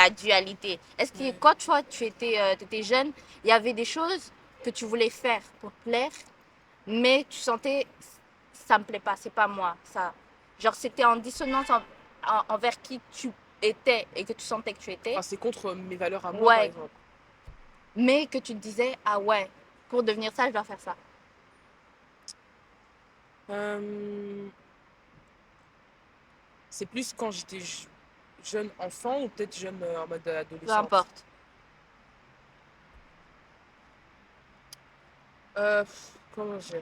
la dualité. Est-ce que quand toi, étais jeune, il y avait des choses que tu voulais faire pour plaire, mais tu sentais, ça me plaît pas, c'est pas moi, ça. Genre, c'était en dissonance envers qui tu étais et que tu sentais que tu étais. Enfin, c'est contre mes valeurs à moi, par Ouais, exemple. mais que tu te disais, ah ouais, pour devenir ça, je dois faire ça. Euh, c'est plus quand j'étais jeune enfant ou peut-être jeune en mode Peu adolescente. importe. Comment dire?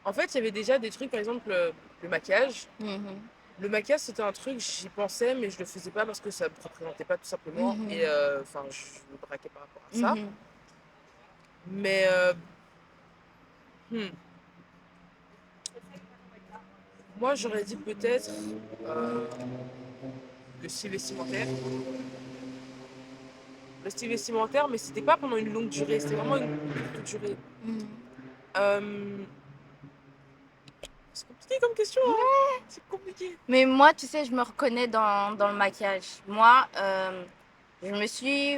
En fait, il y avait déjà des trucs, par exemple, le maquillage. Mhm. Le maquillage, c'était un truc, j'y pensais, mais je le faisais pas parce que ça me représentait pas tout simplement. Et Mhm. enfin, je me braquais par rapport à ça. Mhm. Mais hmm, moi, j'aurais dit peut-être euh, le style vestimentaire. Le style vestimentaire, mais c'était pas pendant une longue durée, c'était vraiment une courte durée. Mhm. Euh, c'est compliqué comme question, hein. C'est compliqué. Mais moi, tu sais, je me reconnais dans le maquillage. Moi, je me suis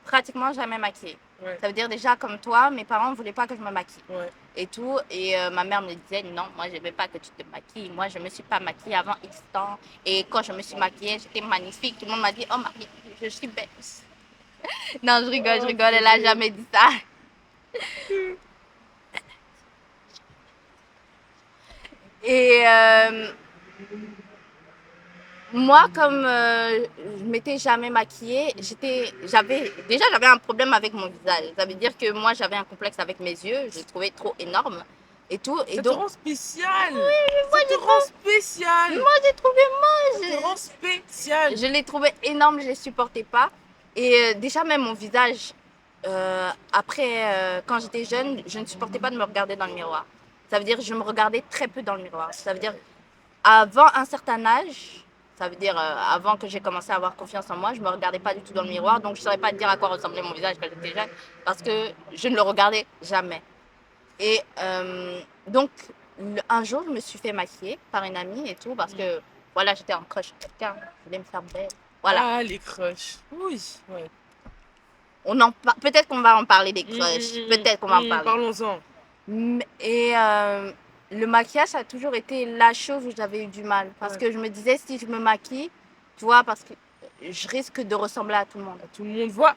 pratiquement jamais maquillée. Ouais, Ça veut dire déjà, comme toi, mes parents ne voulaient pas que je me maquille ouais. et tout. Et ma mère me disait, non, moi, je ne veux pas que tu te maquilles. Moi, je ne me suis pas maquillée avant X temps. Et quand je me suis maquillée, j'étais magnifique. Tout le monde m'a dit, oh Marie, je suis belle. Non, je Oh rigole, elle a purée. jamais dit ça. Et moi, comme je m'étais jamais maquillée, j'avais un problème avec mon visage. Ça veut dire que moi, j'avais un complexe avec mes yeux. Je les trouvais trop énormes et tout. Et Ça te donc, rend spécial. moi, Ça te rend spécial. j'ai trouvé Ça te rend spécial. je les trouvais énormes, je les supportais pas. Et déjà, même mon visage, après, quand j'étais jeune, je ne supportais pas de me regarder dans le miroir. Ça veut dire que je me regardais très peu dans le miroir. Ça veut dire avant un certain âge, ça veut dire avant que j'ai commencé à avoir confiance en moi, je me regardais pas du tout dans le miroir, donc je saurais pas te dire à quoi ressemblait mon visage quand j'étais jeune, parce que je ne le regardais jamais. Et donc un jour, je me suis fait maquiller par une amie et tout, parce que voilà, j'étais en crush sur quelqu'un, je voulais me faire belle. Voilà. Ah, les crushs. Oui, ouais. Peut-être qu'on va en parler des crushs, peut-être qu'on va en parler. Parlons-en. Et le maquillage, ça a toujours été la chose où j'avais eu du mal. Parce Ouais. que je me disais, si je me maquille, tu vois, parce que je risque de ressembler à tout le monde. Tout le monde voit.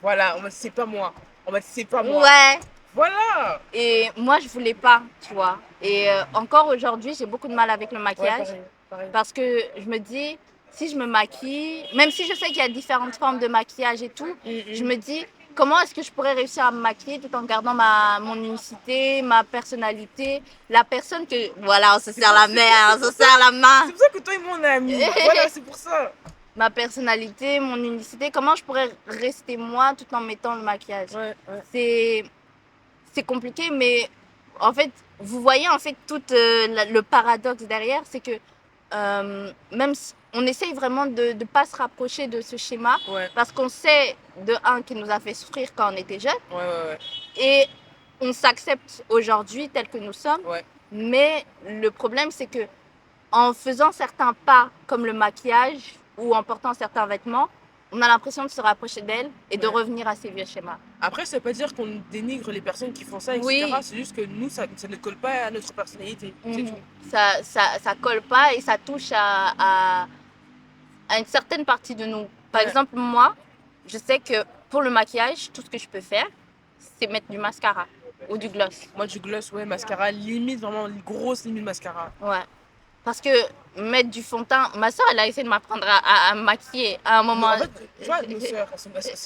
Voilà, on va c'est pas moi. On va c'est pas moi. Ouais. Voilà. Et moi, je voulais pas, tu vois. Et encore aujourd'hui, j'ai beaucoup de mal avec le Ouais, maquillage. pareil, pareil. Parce que je me dis, si je me maquille, même si je sais qu'il y a différentes formes de maquillage et tout, je me dis, comment est-ce que je pourrais réussir à me maquiller tout en gardant mon unicité, ma personnalité, la personne que... Voilà, on se serre la main, on se serre la main. C'est pour ça que toi et moi on est amis. Voilà, c'est pour ça. Ma personnalité, mon unicité, comment je pourrais rester moi tout en mettant le maquillage. Ouais, ouais. C'est c'est compliqué, mais en fait, vous voyez en fait tout le paradoxe derrière, c'est que même si on essaye vraiment de ne pas se rapprocher de ce schéma, Ouais, parce qu'on sait, de un, qui nous a fait souffrir quand on était jeune, ouais, ouais, et on s'accepte aujourd'hui tel que nous sommes, ouais. Ouais. mais le problème, c'est que en faisant certains pas, comme le maquillage, ou en portant certains vêtements, on a l'impression de se rapprocher d'elle et de Ouais. revenir à ces vieux schémas. Après, ça veut pas dire qu'on dénigre les personnes qui font ça, etc. Oui, C'est juste que nous, ça ne colle pas à notre personnalité. C'est mhm. tout. Ça colle pas et ça touche à une certaine partie de nous. Par Ouais. exemple, moi, je sais que pour le maquillage, tout ce que je peux faire, c'est mettre du mascara ou du gloss. Moi, du gloss, ouais, mascara, limite, vraiment, grosse limite mascara. Ouais. Parce que mettre du fond de teint, ma soeur, elle a essayé de m'apprendre à me maquiller à un Mais moment. en fait, tu vois, nos sœurs,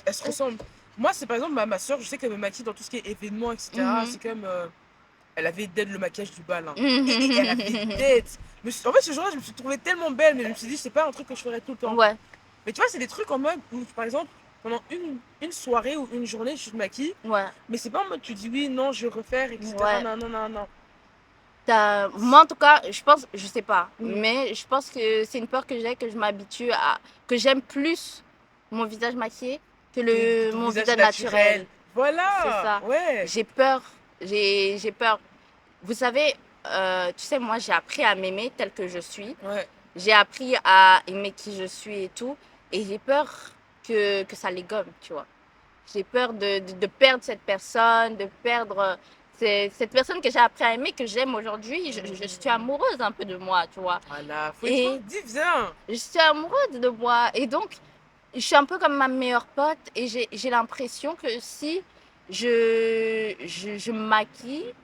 elles se ressemblent. Moi, c'est par exemple, ma soeur, je sais qu'elle me maquille dans tout ce qui est événements, etc. Mhm. C'est comme. Elle avait dead le maquillage du bal. Hein. Et elle avait dead. En fait, ce jour-là, je me suis trouvée tellement belle, mais je me suis dit, c'est pas un truc que je ferais tout le temps. Ouais, Mais tu vois, c'est des trucs en mode où, par exemple, pendant une soirée ou une journée, je te maquille. ouais, Mais c'est pas en mode tu dis oui, non, je vais refaire, etc. ouais. Non, non, non, non. Moi, en tout cas, je pense, je sais pas, Mm. mais je pense que c'est une peur que j'ai, que je m'habitue à, que j'aime plus mon visage maquillé que Que ton mon visage visage naturel. naturel. C'est Voilà, ça. ouais. J'ai peur, j'ai peur. Vous savez, tu sais, moi, j'ai appris à m'aimer tel que je suis. Ouais. J'ai appris à aimer qui je suis et tout. Et j'ai peur que ça les gomme, tu vois. J'ai peur de perdre cette personne, de perdre cette personne que j'ai appris à aimer, que j'aime aujourd'hui. Je suis amoureuse un peu de moi, tu vois. Voilà, faut Et dis, viens. je suis amoureuse de moi. Et donc, je suis un peu comme ma meilleure pote et j'ai l'impression que si je me maquille,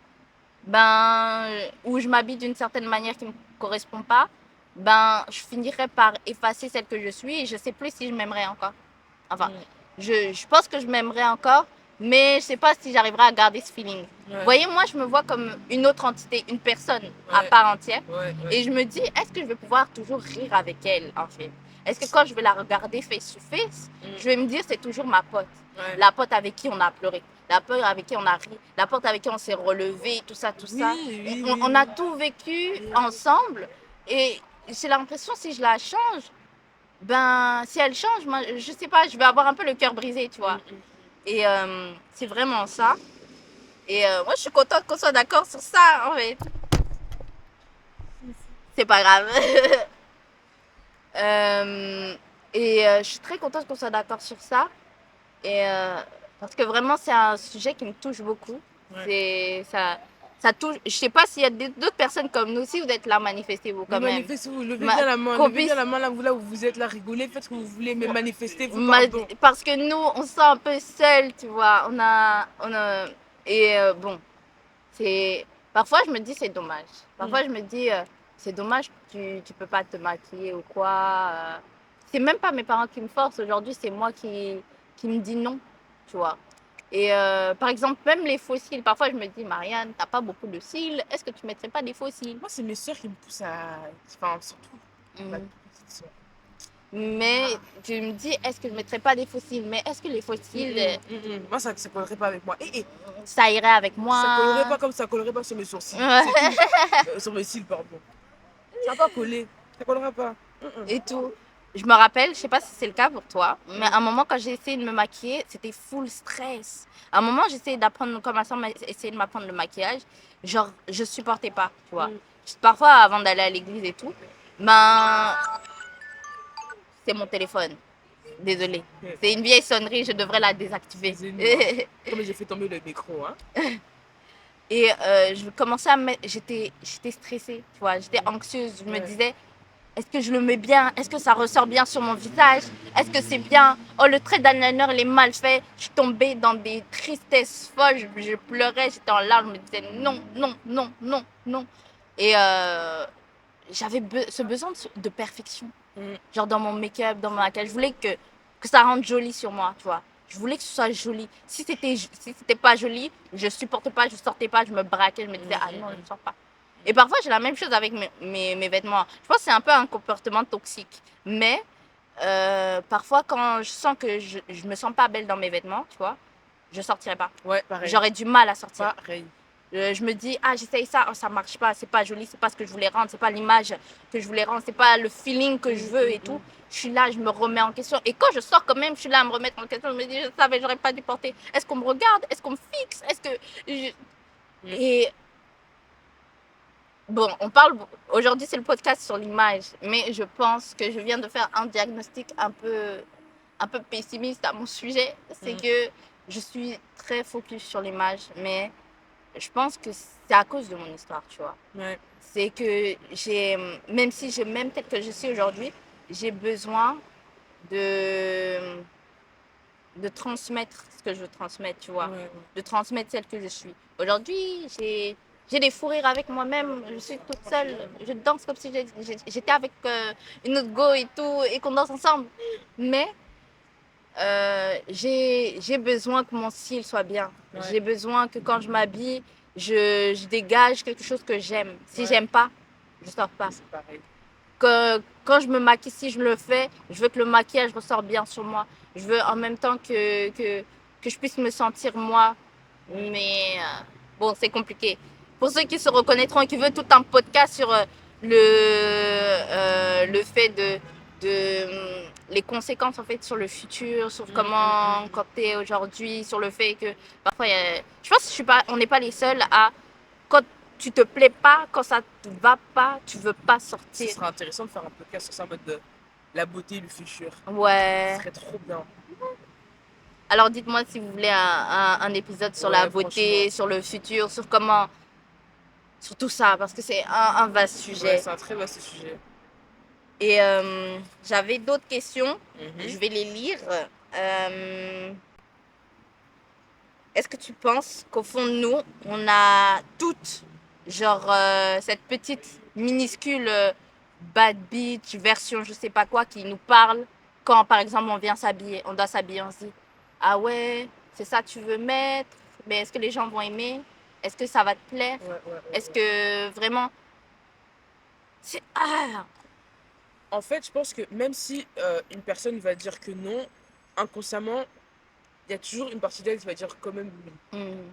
ben, ou je m'habille d'une certaine manière qui ne me correspond pas, ben, je finirai par effacer celle que je suis et je ne sais plus si je m'aimerais encore. Enfin, je pense que je m'aimerais encore, mais je ne sais pas si j'arriverai à garder ce feeling. Vous Ouais, voyez, moi, je me vois comme une autre entité, une personne à ouais, part entière. ouais, Et ouais. je me dis, est-ce que je vais pouvoir toujours rire avec elle, en fait? Est-ce que quand je vais la regarder face to face, je vais me dire, c'est toujours ma pote. Ouais. La pote avec qui on a pleuré, la pote avec qui on a ri, la pote avec qui on s'est relevé, tout ça, tout ça. Oui, On a tout vécu ensemble. Et j'ai l'impression, si je la change, ben, si elle change, moi, je sais pas, je vais avoir un peu le cœur brisé, tu vois. Et c'est vraiment ça. Et moi, je suis contente qu'on soit d'accord sur ça, en fait. C'est pas grave. Je suis très contente qu'on soit d'accord sur ça. Et parce que vraiment, c'est un sujet qui me touche beaucoup. Ouais. Ça touche. Je sais pas s'il y a d'autres personnes comme nous, si vous êtes là, manifestez-vous Mais quand même. manifestez-vous, levez bien la main, Qu'on levez bien puisse la main là où vous êtes là, rigolez, faites ce que vous voulez, mais manifestez-vous, pardon. parce que nous, on se sent un peu seul, tu vois. Et bon, c'est. Parfois, je me dis, c'est dommage. Parfois, je me dis, c'est dommage que tu peux pas te maquiller ou quoi. C'est même pas mes parents qui me forcent. Aujourd'hui, c'est moi qui me dis non, tu vois. Et par exemple, même les faux cils, parfois, je me dis, Marianne, t'as pas beaucoup de cils. Est-ce que tu mettrais pas des faux cils? Moi, c'est mes soeurs qui me poussent à. Enfin, surtout ma Mm. petite soeur. Mais je me dis, est-ce que je mettrais pas des faux cils? Mais est-ce que les faux cils, Moi, ça collerait pas avec moi. ça irait avec Ça collerait moi? pas comme ça collerait pas sur mes sourcils. Ouais. C'est tout. Sur mes cils, pardon. Ça va pas coller. Ça collera pas. Et tout. Je me rappelle, je sais pas si c'est le cas pour toi, mais à un moment, quand j'ai essayé de me maquiller, c'était full stress. À un moment, j'essayais d'apprendre, comme ma soeur m'a essayé de m'apprendre le maquillage. Genre, je supportais pas, tu vois. Parfois, avant d'aller à l'église et tout, ben, c'est mon téléphone. Désolée. C'est une vieille sonnerie, je devrais la désactiver. Excusez-moi. Comme j'ai fait tomber le micro, hein. Et je commençais à me mettre. J'étais stressée, tu vois. J'étais anxieuse. Je me disais, est-ce que je le mets bien? Est-ce que ça ressort bien sur mon visage? Est-ce que c'est bien? Oh, le trait d'eyeliner, il est mal fait. Je suis tombée dans des tristesses folles. Je pleurais, j'étais en larmes. Je me disais non, non, non, non, non. Et j'avais ce besoin de perfection. Genre dans mon make-up, dans mon maquillage. Je voulais que ça rende joli sur moi, tu vois. Je voulais que ce soit joli. Si c'était pas joli, je supportais pas, je sortais pas, je me braquais, je me disais, ah non, je ne sors pas. Et parfois, j'ai la même chose avec mes vêtements. Je pense que c'est un peu un comportement toxique. Mais parfois, quand je sens que je me sens pas belle dans mes vêtements, tu vois, je sortirai pas. Ouais, pareil. J'aurais du mal à sortir. Pareil. Je me dis, ah, j'essaye ça, oh, ça marche pas, c'est pas joli, c'est pas ce que je voulais rendre, c'est pas l'image que je voulais rendre, c'est pas le feeling que je veux et tout. Je suis là, je me remets en question. Et quand je sors quand même, je suis là à me remettre en question. Je me dis, je savais, j'aurais pas dû porter. Est-ce qu'on me regarde? Est-ce qu'on me fixe? Est-ce que. Et bon, on parle. Aujourd'hui, c'est le podcast sur l'image. Mais je pense que je viens de faire un diagnostic un peu pessimiste à mon sujet. C'est que je suis très focus sur l'image. Mais je pense que c'est à cause de mon histoire, tu vois. Ouais. C'est que même si je m'aime tel que je suis aujourd'hui, j'ai besoin de, de transmettre ce que je veux transmettre, tu vois. Ouais. De transmettre celle que je suis. Aujourd'hui, j'ai des fous rires avec moi-même, je suis toute seule, je danse comme si j'étais avec une autre go et tout, et qu'on danse ensemble. Mais j'ai besoin que mon style soit bien. Ouais. J'ai besoin que quand je m'habille, je dégage quelque chose que j'aime. Si j'aime pas, je sors pas. C'est pareil. Quand je me maquille, si je le fais, je veux que le maquillage ressorte bien sur moi. Je veux en même temps que je puisse me sentir moi. Mais bon, c'est compliqué. Pour ceux qui se reconnaîtront et qui veulent tout un podcast sur le fait les conséquences en fait sur le futur, sur comment quand t'es aujourd'hui, sur le fait que parfois je pense que on n'est pas les seuls à quand tu te plais pas, quand ça te va pas, tu veux pas sortir. Ce serait intéressant de faire un podcast sur ça en mode de la beauté et le futur. Ce Ouais. serait trop bien. Alors dites-moi si vous voulez un épisode sur Ouais, la beauté, sur le futur, sur comment, sur tout ça, parce que c'est un vaste Ouais, sujet. c'est un très vaste sujet. Et j'avais d'autres questions, Mhm. je vais les lire. Euh, Est-ce que tu penses qu'au fond de nous, on a toutes, genre, cette petite minuscule bad bitch version je sais pas quoi qui nous parle quand, par exemple, on vient s'habiller, on doit s'habiller, on se dit, ah ouais, c'est ça que tu veux mettre, mais est-ce que les gens vont aimer? Est-ce que ça va te plaire? Ouais, ouais, ouais, Est-ce ouais. que vraiment, c'est... Ah! En fait, je pense que même si une personne va dire que non, inconsciemment, il y a toujours une partie d'elle qui va dire quand même oui. Hmm.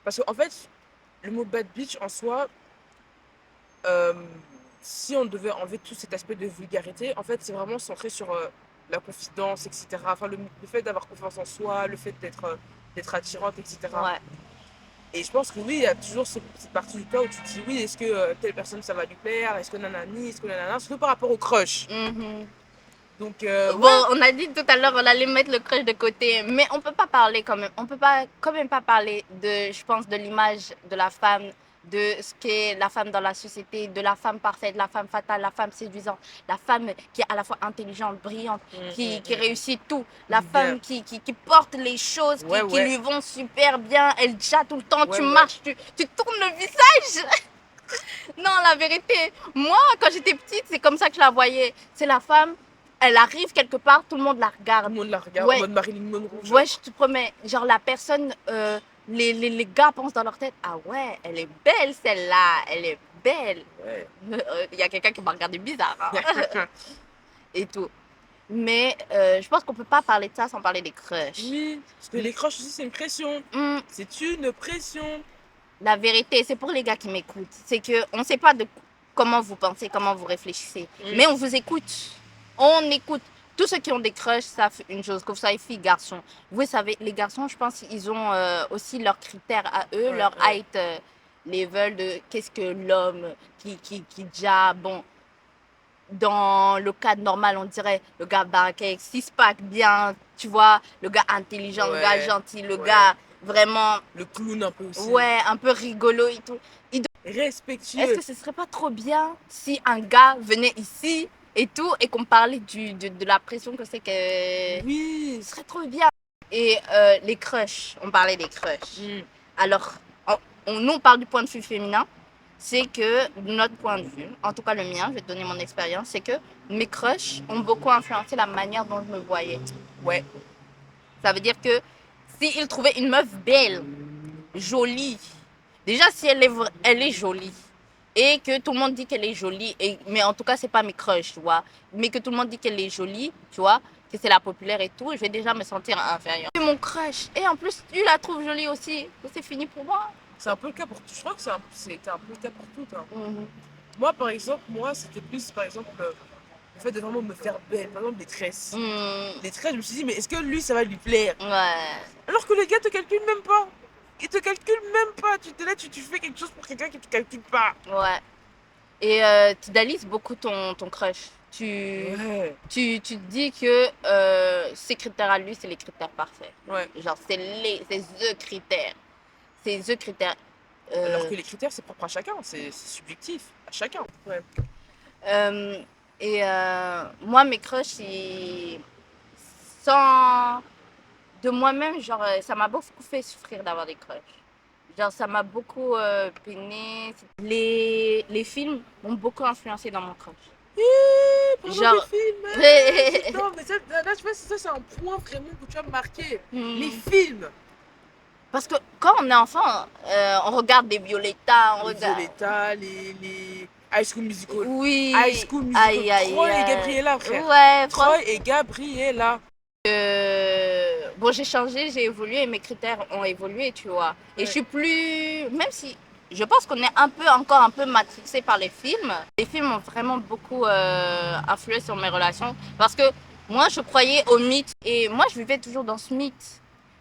Parce qu'en fait, le mot bad bitch en soi, euh, si on devait enlever tout cet aspect de vulgarité, en fait, c'est vraiment centré sur la confidence, etc. Enfin, le fait d'avoir confiance en soi, le fait d'être attirante, etc. Ouais. Et je pense que oui, il y a toujours cette partie du cas où tu te dis oui, est-ce que telle personne ça va lui plaire, est-ce que nanani, est-ce que nanana, surtout par rapport au crush. Mhm. Donc, Bon, ouais, on a dit tout à l'heure, on allait mettre le crush de côté, mais on peut pas parler quand même. On peut pas, quand même pas parler de, je pense, de l'image de la femme, de ce qu'est la femme dans la société, de la femme parfaite, la femme fatale, la femme séduisante, la femme qui est à la fois intelligente, brillante, qui réussit tout, la leader. femme qui porte les choses, Ouais, qui ouais, lui vont super bien, elle chatte tout le temps, ouais, tu ouais. marches, tu tournes le visage. Non, la vérité, moi, quand j'étais petite, c'est comme ça que je la voyais. C'est la femme, elle arrive quelque part, tout le monde la Tout regarde. le monde la regarde en Ouais, mode Marilyn Monroe, ouais, genre. je te promets. Genre, la personne, les gars pensent dans leur tête, ah ouais, elle est belle celle-là, elle est belle. Ouais. Il y a quelqu'un qui m'a regardé bizarre, hein, et tout. Mais je pense qu'on peut pas parler de ça sans parler des crushs. Oui, parce que les crushs aussi, c'est une pression. Hmm, C'est une pression. la vérité, c'est pour les gars qui m'écoutent. C'est que on sait pas de comment vous pensez, comment vous réfléchissez. Mm. Mais on vous écoute. On écoute. Tous ceux qui ont des crushs savent une chose, que vous soyez filles, garçons. Vous savez, les garçons, je pense, ils ont aussi leurs critères à eux, Ouais, leur ouais. height level de qu'est-ce que l'homme qui déjà, bon, dans le cadre normal, on dirait le gars baraqué, six-pack bien, tu vois, le gars intelligent, le gars Ouais, gentil, le ouais. gars vraiment, Le clown un peu aussi. ouais, un peu rigolo et tout. Est-ce Respectueux. que ce serait pas trop bien si un gars venait ici et tout et qu'on parlait de la pression que c'est que... Oui. Ce serait trop bien. Et les crushs, on parlait des crushs. Mm. Alors, nous on parle du point de vue féminin, c'est que de notre point de vue, en tout cas le mien, je vais te donner mon expérience, c'est que mes crushs ont beaucoup influencé la manière dont je me voyais. Ouais. Ça veut dire que s'ils trouvaient une meuf belle, jolie, déjà si elle est jolie, et que tout le monde dit qu'elle est jolie, mais en tout cas c'est pas mes crushs, tu vois, mais que tout le monde dit qu'elle est jolie, tu vois, que c'est la populaire et tout, je vais déjà me sentir inférieure. C'est mon crush, et en plus tu la trouves jolie aussi, c'est fini pour moi. C'est un peu le cas pour tout. Je crois que c'était un peu le cas pour tout. Hein. Mhm. Moi, par exemple, c'était plus, par exemple, le fait de vraiment me faire belle. Par exemple, les tresses. Mhm. Les tresses, je me suis dit, mais est-ce que lui, ça va lui plaire? Ouais. Alors que les gars te calculent même pas. Ils te calculent même pas. Tu te là, tu fais quelque chose pour quelqu'un qui te calcule pas. Ouais. Et tu idéalises beaucoup ton crush. Ouais. Tu te dis que ses critères à lui, c'est les critères parfaits. Ouais. Genre, c'est the critères. C'est the critères. Alors que les critères, c'est propre à chacun. C'est subjectif. À chacun. Ouais. Euh, et moi, mes crushs, sans de moi-même, genre, ça m'a beaucoup fait souffrir d'avoir des crushs. Genre, ça m'a beaucoup peiné. Les films m'ont beaucoup influencé dans mon crush. Parlons des Genre. films. Non, mais ça, là, tu vois, ça, c'est un point vraiment que tu as marqué. Les films. Parce que quand on est enfant, on regarde des Violetta, on Les regarde. Violetta, les High School Musical. Oui. High School Musical. Aïe, aïe, Troy et aïe. Gabriella, frère. Ouais, Troy et Gabriella. bon, j'ai changé, j'ai évolué et mes critères ont évolué, tu vois. Et Ouais. je suis plus. Même si je pense qu'on est encore un peu matrixé par les films. Les films ont vraiment beaucoup influé sur mes relations. Parce que moi, je croyais au mythe. Et moi, je vivais toujours dans ce mythe.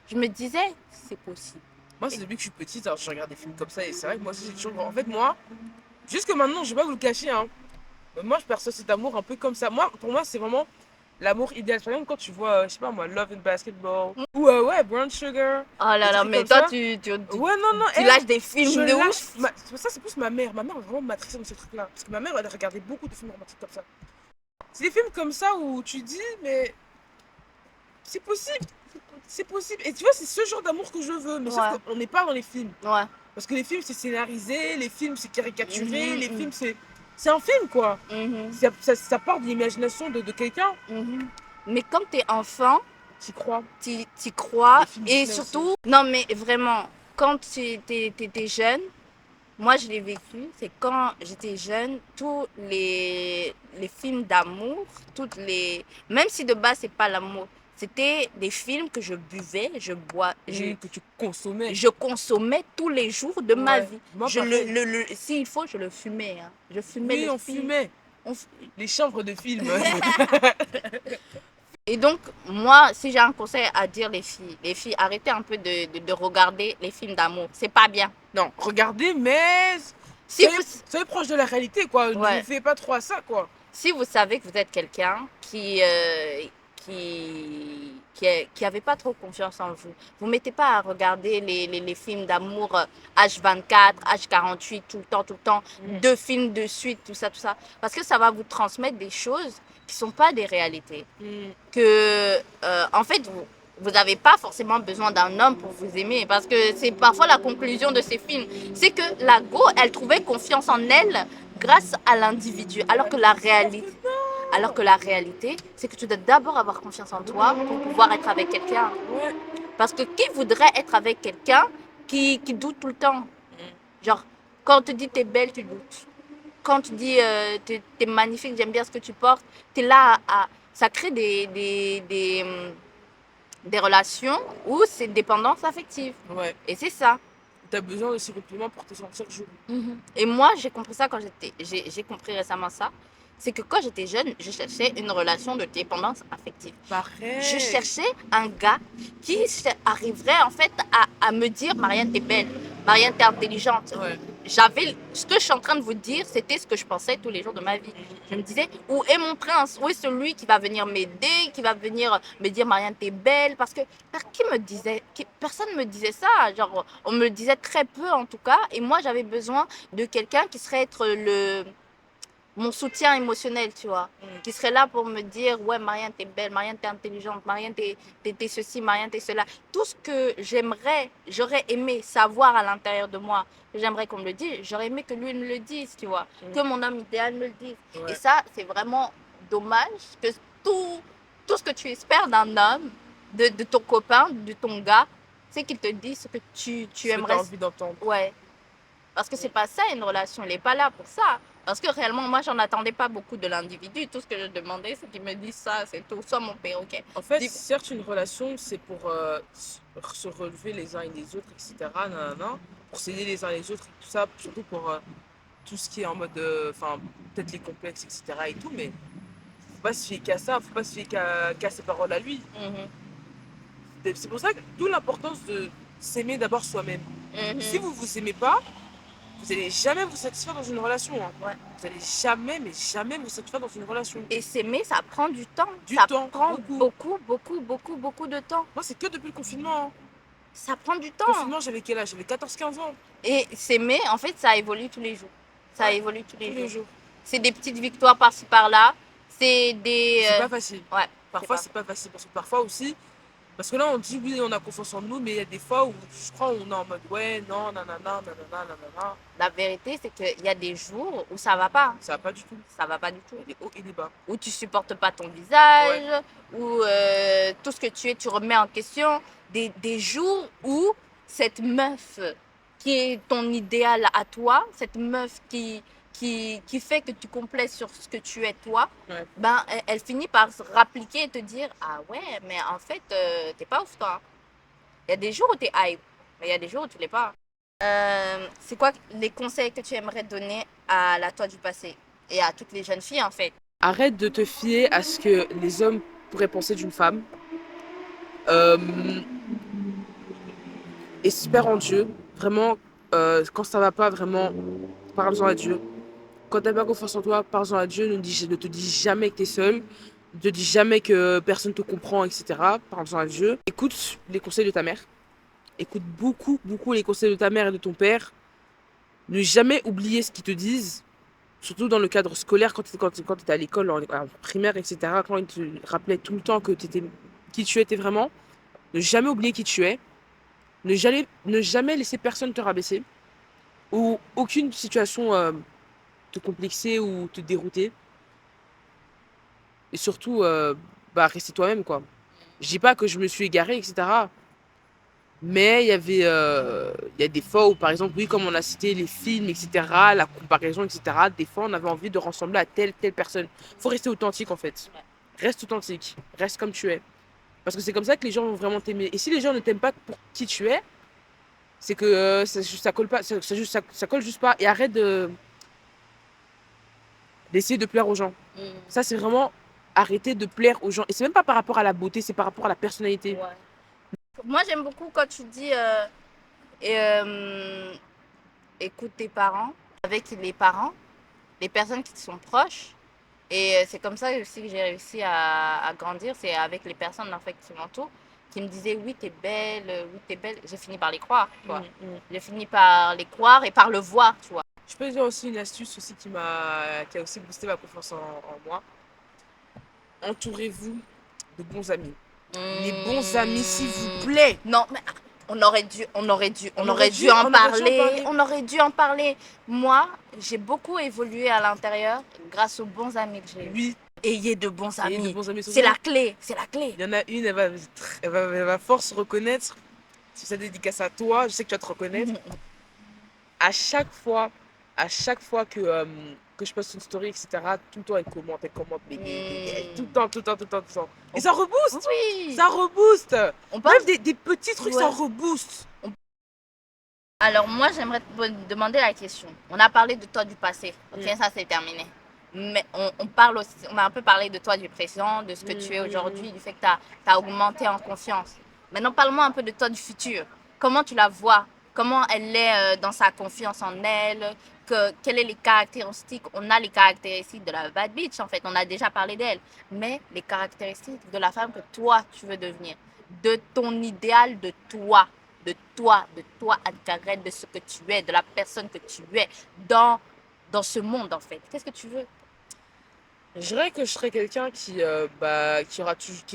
Je me disais, c'est possible. Moi, c'est depuis que je suis petite, alors je regarde des films comme ça et c'est vrai que moi aussi, j'ai toujours. En fait, moi, jusque maintenant, je vais pas vous le cacher, hein. Moi, je perçois cet amour un peu comme ça. Pour moi, c'est vraiment l'amour idéal. Par exemple, quand tu vois, je sais pas moi, Love and Basketball, ou ouais, Brown Sugar, Oh des là là, trucs mais comme toi, ça. Ouais, non, non, tu lâches des je films de lâche. ouf. Ça, c'est plus ma mère. Ma mère est vraiment matrixée dans ces trucs-là. Parce que ma mère, elle regardait beaucoup de films romantiques comme ça. C'est des films comme ça où tu dis, mais c'est possible. C'est possible. Et tu vois, c'est ce genre d'amour que je veux. Mais sauf Ouais, qu'on n'est pas dans les films. ouais. Parce que les films, c'est scénarisé, les films, c'est caricaturé, Mhm, les mhm, films, c'est. C'est un film, quoi. mhm, Ça part de l'imagination de quelqu'un mhm. Mais quand t'es enfant, qui croit. t'y crois. Les films Et Disney aussi. surtout, non mais vraiment, quand t'étais jeune, moi je l'ai vécu, c'est quand j'étais jeune, tous les films d'amour, même si de base c'est pas l'amour, c'était des films que je buvais, Que tu consommais. je consommais tous les jours de ma Ouais. vie. Moi, pareil. S'il faut, je le fumais, hein. Je fumais Oui, les on films. fumait. On f- Les chambres de films. Et donc, moi, si j'ai un conseil à dire les filles, arrêtez un peu de regarder les films d'amour. C'est pas bien. Non, regardez, mais. Si vous, Soyez proche de la réalité, quoi. Ne vous ouais, faites pas trop à ça, quoi. si vous savez que vous êtes quelqu'un qui avait pas trop confiance en vous, vous mettez pas à regarder les films d'amour H24, H48, tout le temps, Mm. deux films de suite, tout ça. Parce que ça va vous transmettre des choses qui sont pas des réalités. Mm. Que, en fait, vous n'avez pas forcément besoin d'un homme pour vous aimer. Parce que c'est parfois la conclusion de ces films. C'est que la go, elle trouvait confiance en elle grâce à l'individu. Alors que la réalité, c'est que tu dois d'abord avoir confiance en toi pour pouvoir être avec quelqu'un. Ouais. Parce que qui voudrait être avec quelqu'un qui doute tout le temps? Mm. Genre, quand on te dit t'es belle, tu doutes. Quand tu dis t'es magnifique, j'aime bien ce que tu portes, t'es là ça crée des relations où c'est dépendance affective. Ouais. Et c'est ça. T'as besoin de ces compliments pour te sentir jolie. Et moi, j'ai compris ça j'ai compris récemment ça. C'est que quand j'étais jeune, je cherchais une relation de dépendance affective. Je Pareil. cherchais un gars qui arriverait en fait à me dire Marianne, t'es belle, Marianne, t'es intelligente. Ouais. Ce que je suis en train de vous dire, c'était ce que je pensais tous les jours de ma vie. Je me disais, où est mon prince? Où est celui qui va venir m'aider, qui va venir me dire Marianne, t'es belle? Parce que personne ne me disait ça. Genre, on me le disait très peu en tout cas. Et moi, j'avais besoin de quelqu'un qui serait être mon soutien émotionnel, tu vois. Mm. Qui serait là pour me dire, ouais, Marianne, t'es belle, Marianne, t'es intelligente, Marianne, t'es ceci, Marianne, t'es cela. Tout ce que j'aurais aimé savoir à l'intérieur de moi, j'aimerais qu'on me le dise, j'aurais aimé que lui me le dise, tu vois. Mm. Que mon homme idéal me le dise. Ouais. Et ça, c'est vraiment dommage que tout ce que tu espères d'un homme, de ton copain, de ton gars, c'est qu'il te dise ce que tu Ce que t'as aimerais. envie d'entendre. Ouais. Parce que c'est pas ça une relation, elle n'est pas là pour ça. Parce que réellement, moi, j'en attendais pas beaucoup de l'individu. Tout ce que je demandais, c'est qu'il me dise ça, c'est tout. Soit mon perroquet. En fait, Dis- certes, une relation, c'est pour se relever les uns et les autres, etc. Nanana, pour s'aider les uns les autres, tout ça, surtout pour tout ce qui est en mode, enfin, peut-être les complexes, etc. et tout, mais faut pas se fier qu'à ça, faut pas se fier qu'à ses paroles à lui. Mhm, C'est pour ça que d'où l'importance de s'aimer d'abord soi-même. mhm. Si vous vous aimez pas, vous allez jamais vous satisfaire dans une relation. Hein. Ouais. Vous allez jamais, mais jamais vous satisfaire dans une relation. Et s'aimer, ça prend du temps. Du Ça temps, prend beaucoup. beaucoup de temps. Moi, c'est que depuis le confinement. Hein. Ça prend du Le temps. confinement, j'avais quel âge? J'avais 14-15 ans. Et s'aimer, en fait, ça évolue tous les jours. Ça Ouais, évolue tous tous les les jours. jours. C'est des petites victoires par-ci par-là. C'est des. C'est pas facile. Ouais. Parfois, c'est pas facile. Parce que parfois aussi, parce que là, on dit oui, on a confiance en nous, mais il y a des fois où je crois on est en mode ouais, non, nanana, nanana, nanana. La vérité, c'est qu'il y a des jours où ça va pas. Ça va pas du tout. Ça va pas du tout. Il y a des hauts et des bas. Où tu supportes pas ton visage, où tout ce que tu es, tu remets en question. Des jours où cette meuf qui est ton idéal à toi, cette meuf qui fait que tu complètes sur ce que tu es toi, Ouais. ben, elle finit par se rappliquer et te dire ah ouais, mais en fait, t'es pas ouf toi. Il y a des jours où t'es hype, mais il y a des jours où tu l'es pas. C'est quoi les conseils que tu aimerais donner à la toi du passé et à toutes les jeunes filles en fait? Arrête de te fier à ce que les hommes pourraient penser d'une femme. Euh, Espère en Dieu. Vraiment, quand ça va pas, vraiment, parle-en à Dieu. quand t'as pas confiance en toi, parle-en à Dieu. Ne te dis jamais que t'es seul. Ne te dis jamais que personne te comprend, etc. Parle-en à Dieu. Écoute les conseils de ta mère. Écoute beaucoup, beaucoup les conseils de ta mère et de ton père. Ne jamais oublier ce qu'ils te disent. Surtout dans le cadre scolaire, quand t'étais à l'école, en primaire, etc. Quand ils te rappelaient tout le temps que t'étais, qui tu étais vraiment. Ne jamais oublier qui tu es. Ne jamais laisser personne te rabaisser. Ou aucune situation te complexer ou te dérouter. Et surtout, bah, rester toi-même, quoi. Je dis pas que je me suis égarée, etc. Mais il y a des fois où, par exemple, oui, comme on a cité les films, etc., la comparaison, etc., des fois, on avait envie de ressembler à telle personne. Faut rester authentique, en fait. Reste authentique. Reste comme tu es. Parce que c'est comme ça que les gens vont vraiment t'aimer. Et si les gens ne t'aiment pas pour qui tu es, c'est que ça colle pas, ça colle juste pas. Et arrête d'essayer de plaire aux gens. Ça, c'est vraiment arrêter de plaire aux gens. Et c'est même pas par rapport à la beauté, c'est par rapport à la personnalité. Ouais. Moi, j'aime beaucoup quand tu dis et, écoute tes parents, avec les parents, les personnes qui te sont proches. Et c'est comme ça aussi que j'ai réussi à grandir. C'est avec les personnes en fait, qui m'entourent, qui me disaient oui, t'es belle, oui, t'es belle. J'ai fini par les croire, tu vois. J'ai fini par les croire et par le voir, tu vois. Je peux dire aussi une astuce aussi qui a aussi boosté ma confiance en moi. Entourez-vous de bons amis. Les bons amis, s'il vous plaît. Non, mais on aurait dû en on parler. On aurait dû en parler. Moi, j'ai beaucoup évolué à l'intérieur grâce aux bons amis que j'ai eus. Oui, Ayez de bons ayez de amis. bons amis. C'est la clé, c'est la clé. Il y en a une, elle va fort se reconnaître. Si ça dédicace à toi, je sais que tu vas te reconnaître. À chaque fois, à chaque fois que je poste une story, etc., tout le temps elle commente, tout le temps, tout le temps, tout le temps, tout le temps. Et ça rebooste! Oui. Ça rebooste! On parle. Même des petits trucs, ça Ouais. rebooste. Alors moi, j'aimerais te demander la question. On a parlé de toi du passé, ok, ça c'est terminé. Mais on parle aussi, on a un peu parlé de toi du présent, de ce que tu es aujourd'hui, du fait que tu as augmenté en confiance. Maintenant, parle-moi un peu de toi du futur. Comment tu la vois? Comment elle est dans sa confiance en elle? Quelles sont les caractéristiques? On a les caractéristiques de la bad bitch, en fait, on a déjà parlé d'elle. Mais les caractéristiques de la femme que toi, tu veux devenir. De ton idéal de toi, Anne-Carrette, de ce que tu es, de la personne que tu es dans ce monde en fait. Qu'est-ce que tu veux? Je dirais que je serais quelqu'un qui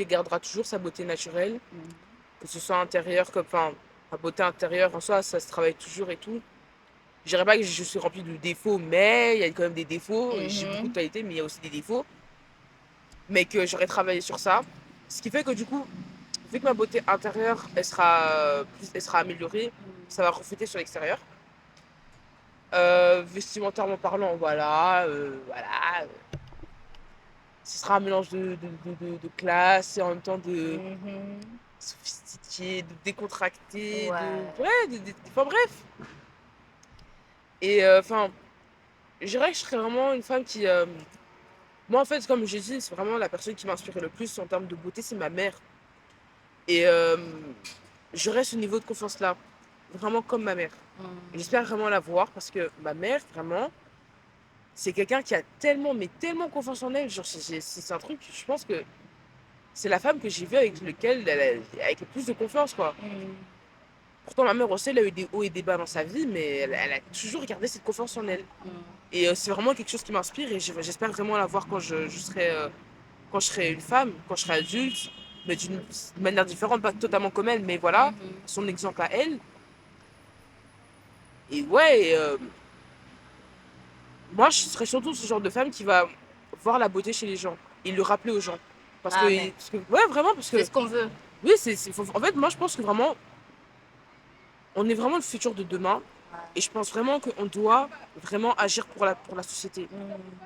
gardera toujours sa beauté naturelle, que ce soit intérieure comme, enfin, la beauté intérieure en soi, ça se travaille toujours et tout. Je dirais pas que je suis remplie de défauts, mais il y a quand même des défauts. J'ai beaucoup de qualités, mais il y a aussi des défauts. Mais que j'aurais travaillé sur ça. Ce qui fait que du coup, vu que ma beauté intérieure, elle sera améliorée, ça va refléter sur l'extérieur. Vestimentairement parlant, voilà. Ce sera un mélange de classe et en même temps de sophistiqué, de décontracté, Ouais. enfin bref. Et enfin, je dirais que je serais vraiment une femme qui, moi en fait, comme je dis, c'est vraiment la personne qui m'inspire le plus en termes de beauté, c'est ma mère. Et j'aurais ce niveau de confiance là, vraiment comme ma mère. Et j'espère vraiment l'avoir parce que ma mère, vraiment, c'est quelqu'un qui a tellement, mais tellement confiance en elle. Genre, c'est un truc, je pense que c'est la femme que j'ai vue avec lequel avec le plus de confiance, quoi. Pourtant, ma mère aussi, elle a eu des hauts et des bas dans sa vie, mais elle a toujours gardé cette confiance en elle. Et c'est vraiment quelque chose qui m'inspire et j'espère vraiment l'avoir quand je serai une femme, quand je serai adulte, mais d'une manière différente, pas totalement comme elle, mais voilà, son exemple à elle. Et ouais, moi, je serais surtout ce genre de femme qui va voir la beauté chez les gens et le rappeler aux gens. Amen. Ouais, vraiment, parce C'est que, ce qu'on veut. oui, en fait, moi, je pense que vraiment, on est vraiment le futur de demain. Et je pense vraiment qu'on doit vraiment agir pour la société.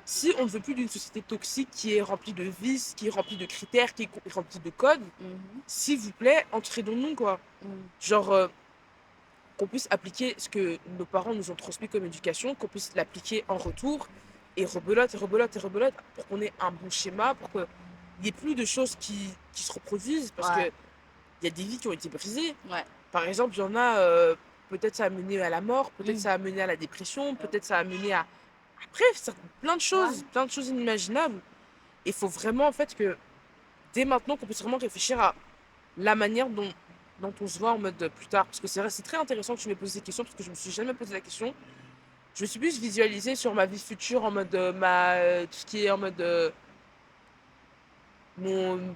Si on ne veut plus d'une société toxique qui est remplie de vices, qui est remplie de critères, qui est remplie de codes, s'il vous plaît, entrez dans nous, quoi. Genre, qu'on puisse appliquer ce que nos parents nous ont transmis comme éducation, qu'on puisse l'appliquer en retour, et rebelote, et rebelote, et rebelote, pour qu'on ait un bon schéma, pour qu'il n'y ait plus de choses qui se reproduisent, parce que il y a des vies qui ont été brisées. Ouais. Par exemple, il y en a, peut-être ça a mené à la mort, peut-être ça a mené à la dépression, peut-être ça a mené à Après, plein de choses inimaginables. Il faut vraiment, en fait, que dès maintenant, qu'on puisse vraiment réfléchir à la manière dont on se voit en mode plus tard. Parce que c'est vrai, c'est très intéressant que tu m'aies posé cette question, parce que je me suis jamais posé la question. Je me suis plus visualisée sur ma vie future en mode tout ce qui est en mode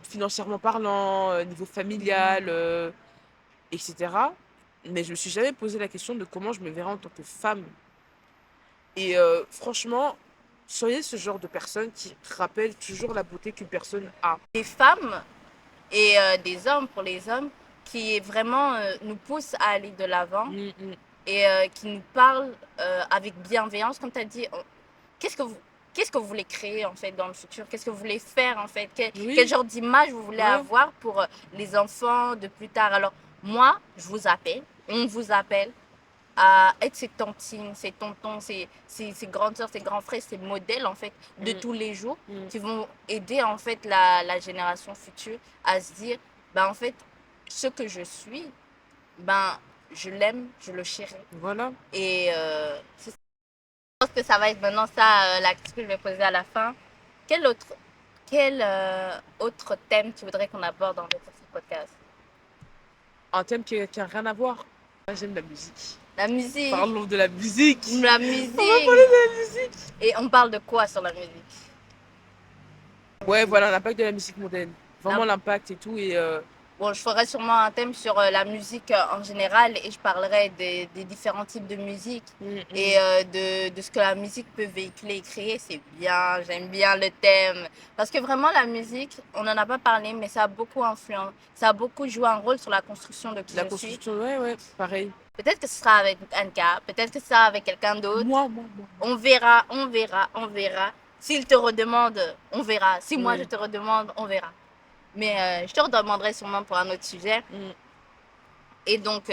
financièrement parlant, niveau familial, etc. Mais je me suis jamais posé la question de comment je me verrais en tant que femme. Et franchement, soyez ce genre de personne qui rappelle toujours la beauté qu'une personne a. Des femmes et des hommes, pour les hommes, qui vraiment nous poussent à aller de l'avant Mm, mm. et qui nous parlent avec bienveillance, comme tu as dit. Qu'est-ce que vous qu'est-ce que vous voulez créer en fait dans le futur? Qu'est-ce que vous voulez faire en fait? Quel Oui, genre d'image vous voulez ouais. avoir pour les enfants de plus tard? Alors moi, je vous appelle, on vous appelle à être ces tantines, ces tontons, ces grandes sœurs, ces grands frères, ces modèles en fait de Mm, tous les jours mm. qui vont aider en fait la génération future à se dire, ben en fait, ce que je suis, ben je l'aime, je le chéris. Voilà. Et c'est je pense que ça va être maintenant ça, la question que je vais poser à la fin. Quel autre, quel autre thème tu voudrais qu'on aborde dans ce podcast? Un thème qui a rien à voir. Moi, j'aime la musique. La musique. Parlons de la musique. La On va parler musique. de la musique. Et on parle de quoi sur la musique? Ouais, voilà, l'impact de la musique mondaine. Vraiment L'im- l'impact et tout. Et Bon, je ferai sûrement un thème sur la musique en général et je parlerai des différents types de musique et de ce que la musique peut véhiculer et créer. C'est bien, j'aime bien le thème. Parce que vraiment, la musique, on n'en a pas parlé, mais ça a beaucoup influencé, ça a beaucoup joué un rôle sur la construction de qui la je suis. construction, ouais, pareil. Peut-être que ce sera avec Anka, peut-être que ce sera avec quelqu'un d'autre. Moi. On verra, on verra, on verra. S'il te redemande, on verra. Si moi Ouais. je te redemande, on verra. Mais je te redemanderai sûrement pour un autre sujet. Mm. Et donc,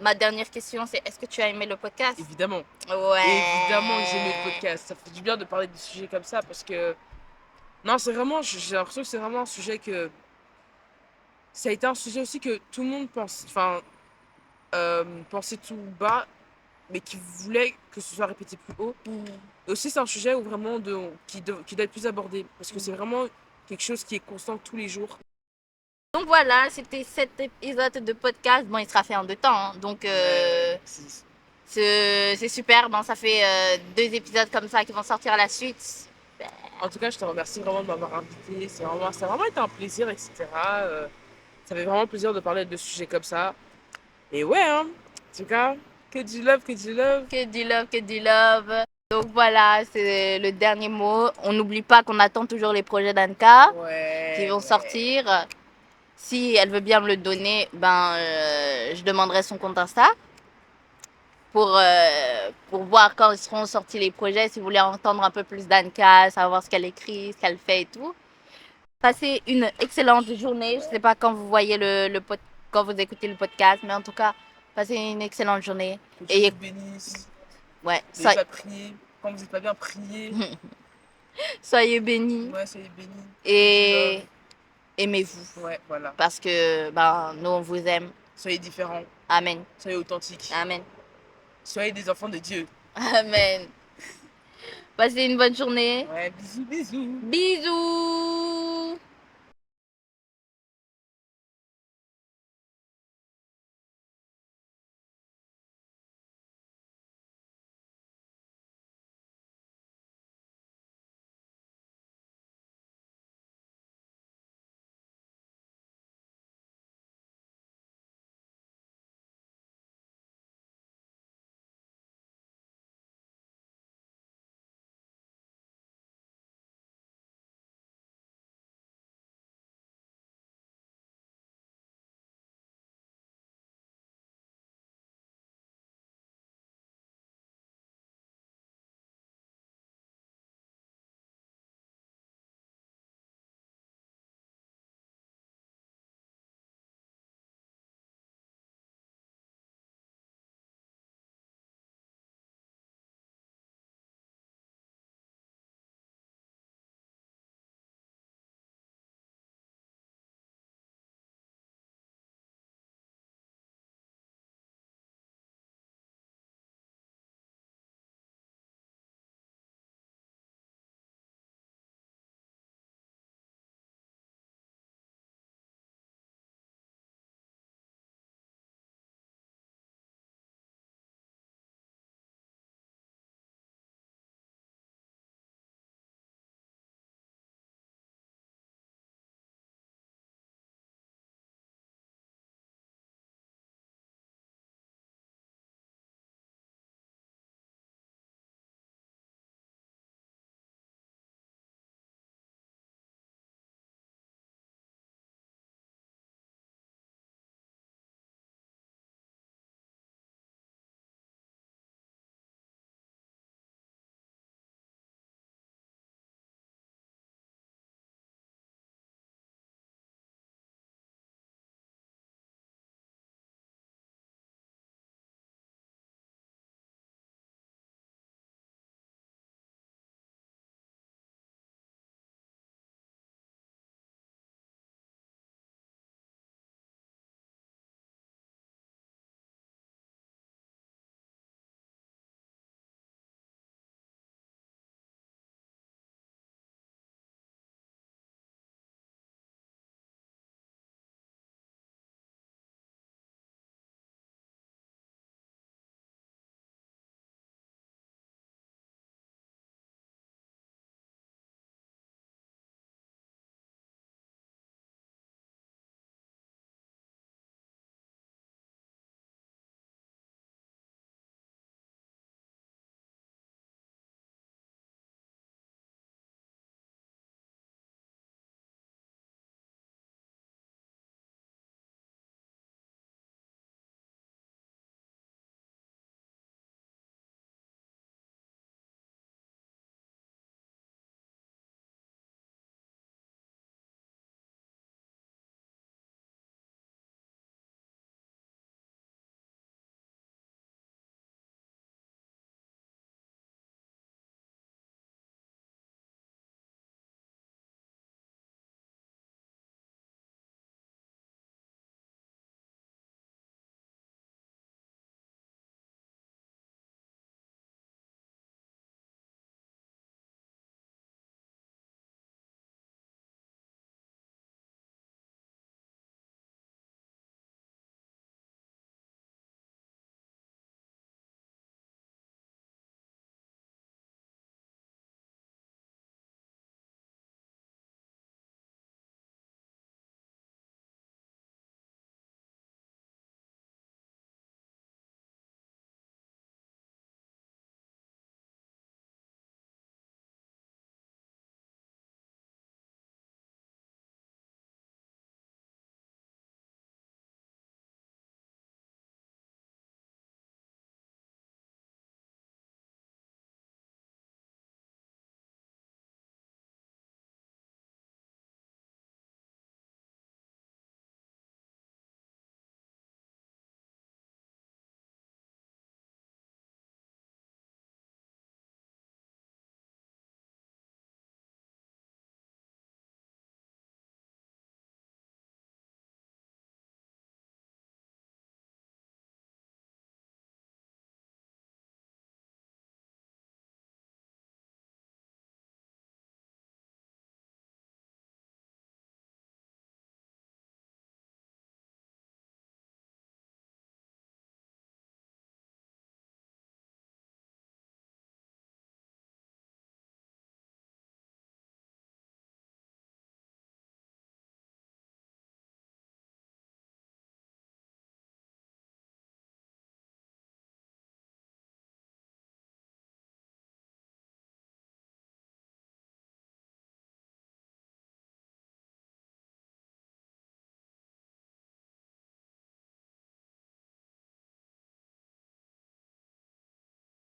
ma dernière question, c'est est-ce que tu as aimé le podcast? Évidemment. Ouais. Évidemment que j'ai aimé le podcast. Ça fait du bien de parler de sujets comme ça parce que. Non, c'est vraiment. J'ai l'impression que c'est vraiment un sujet que. Ça a été un sujet aussi que tout le monde pense. Enfin, pensait tout bas, mais qui voulait que ce soit répété plus haut. Mm. Et aussi, c'est un sujet où vraiment qui doit être plus abordé parce que c'est vraiment quelque chose qui est constant tous les jours. Donc voilà, c'était cet épisode de podcast. Bon, il sera fait en 2 temps, hein. Donc, c'est super. Bon, ça fait 2 épisodes comme ça qui vont sortir à la suite. En tout cas, je te remercie vraiment de m'avoir invité. Ça a vraiment été un plaisir, etc. Ça fait vraiment plaisir de parler de sujets comme ça. Et ouais, hein, en tout cas, que du love, que du love. Que du love, que du love. Donc voilà, c'est le dernier mot. On n'oublie pas qu'on attend toujours les projets d'Anka qui vont sortir. Si elle veut bien me le donner, ben, je demanderai son compte Insta pour voir quand ils seront sortis les projets, si vous voulez entendre un peu plus d'Anka, savoir ce qu'elle écrit, ce qu'elle fait et tout. Passez une excellente journée. Je ne sais pas quand vous voyez quand vous écoutez le podcast, mais en tout cas, passez une excellente journée. Que Dieu Et vous bénisse. ouais, Déjà priez. Quand vous n'êtes pas bien, priez. soyez bénis Ouais, soyez bénis. et aimez-vous. Ouais, voilà. Parce que ben, nous, on vous aime. Soyez différents. Amen. Soyez authentiques. Amen. Soyez des enfants de Dieu. Amen. Passez une bonne journée. Ouais, bisous, bisous. Bisous.